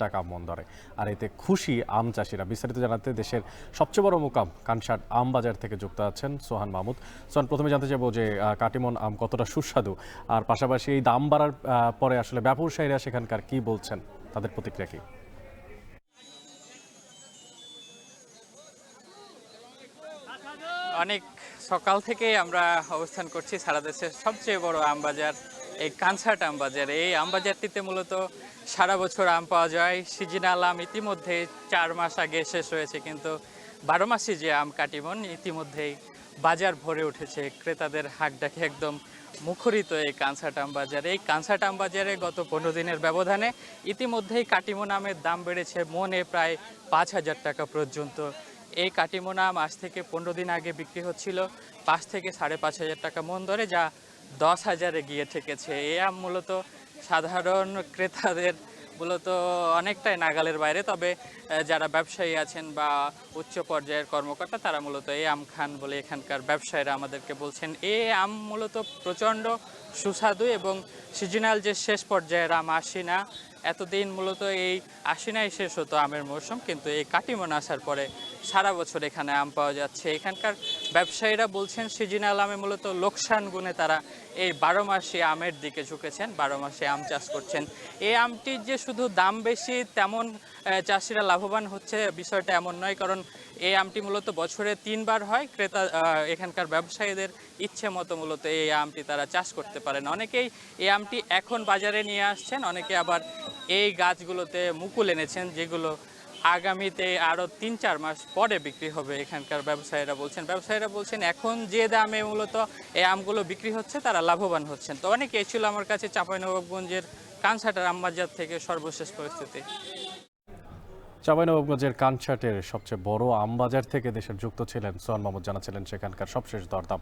টাকা মন দরে। আর এতে খুশি আম চাষিরা। বিস্তারিত জানাতে দেশের সবচেয়ে বড় মোকাম কানসাট আম বাজার থেকে যুক্ত আছেন সোহান মাহমুদ। সোহান, প্রথমে জানতে চাইবো যে কাটিমন আম কতটা সুস্বাদু, আর পাশাপাশি এই দাম বাড়ার পরে আসলে ব্যবসায়ীরা সেখানকার কি বলছেন, তাদের প্রতিক্রিয়া কি? অনেক সকাল থেকেই আমরা অবস্থান করছি সারা দেশের সবচেয়ে বড় আম বাজার এই কানসাট আম বাজার। এই আম বাজারটিতে মূলত সারা বছর আম পাওয়া যায়। সিজনাল আম ইতিমধ্যে 4 মাস আগে শেষ হয়েছে, কিন্তু 12 মাসই যে আম কাটিমন ইতিমধ্যেই বাজার ভরে উঠেছে। ক্রেতাদের হাঁকডাকে একদম মুখরিত এই কানসাট আম বাজার। এই কানসাট আম বাজারে গত 15 দিনের ব্যবধানে ইতিমধ্যেই কাটিমন আমের দাম বেড়েছে মনে প্রায় 5,000 টাকা পর্যন্ত। এই কাটিমন আম আজ থেকে 15 দিন আগে বিক্রি হচ্ছিল 5 থেকে 5,500 টাকা মন দরে, যা 10,000-এ গিয়ে ঠেকেছে। এই আম মূলত সাধারণ ক্রেতাদের মূলত অনেকটাই নাগালের বাইরে, তবে যারা ব্যবসায়ী আছেন বা উচ্চ পর্যায়ের কর্মকর্তা তারা মূলত এই আম খান বলে এখানকার ব্যবসায়ীরা আমাদেরকে বলছেন। এই আম মূলত প্রচণ্ড সুস্বাদু এবং সিজনাল যে শেষ পর্যায়ের আম আশিনা, এতদিন মূলত এই আশিনাই শেষ হতো আমের মৌসুম, কিন্তু এই কাটিমন আসার পরে সারা বছর এখানে আম পাওয়া যাচ্ছে। এখানকার ব্যবসায়ীরা বলছেন সিজনাল আমে মূলত লোকসান গুণে তারা এই 12 মাসি আমের দিকে ঝুঁকেছেন, 12 মাসে আম চাষ করছেন। এই আমটির যে শুধু দাম বেশি তেমন চাষিরা লাভবান হচ্ছে বিষয়টা এমন নয়, কারণ এই আমটি মূলত বছরে 3 বার হয়। ক্রেতা এখানকার ব্যবসায়ীদের ইচ্ছে মতো মূলত এই আমটি তারা চাষ করতে পারেন। অনেকেই এই আমটি এখন বাজারে নিয়ে আসছেন, অনেকে আবার এই গাছগুলোতে মুকুল এনেছেন, যেগুলো আগামীতে আরও 3-4 মাস পরে বিক্রি হবে। এখানকার ব্যবসায়ীরা বলছেন এখন যে দামে মূলত এই আমগুলো বিক্রি হচ্ছে তারা লাভবান হচ্ছেন। তো অনেকে ছিল আমার কাছে চাঁপাইনবাবগঞ্জের কানসাটার আমবাজার থেকে সর্বশেষ পরিস্থিতি। চাঁপাইনবাবগঞ্জের কানসাটের সবচেয়ে বড় আম বাজার থেকে দেশের যুক্ত ছিলেন সোহান মাহমুদ, জানাচ্ছিলেন সেখানকার সবশেষ দরদাম।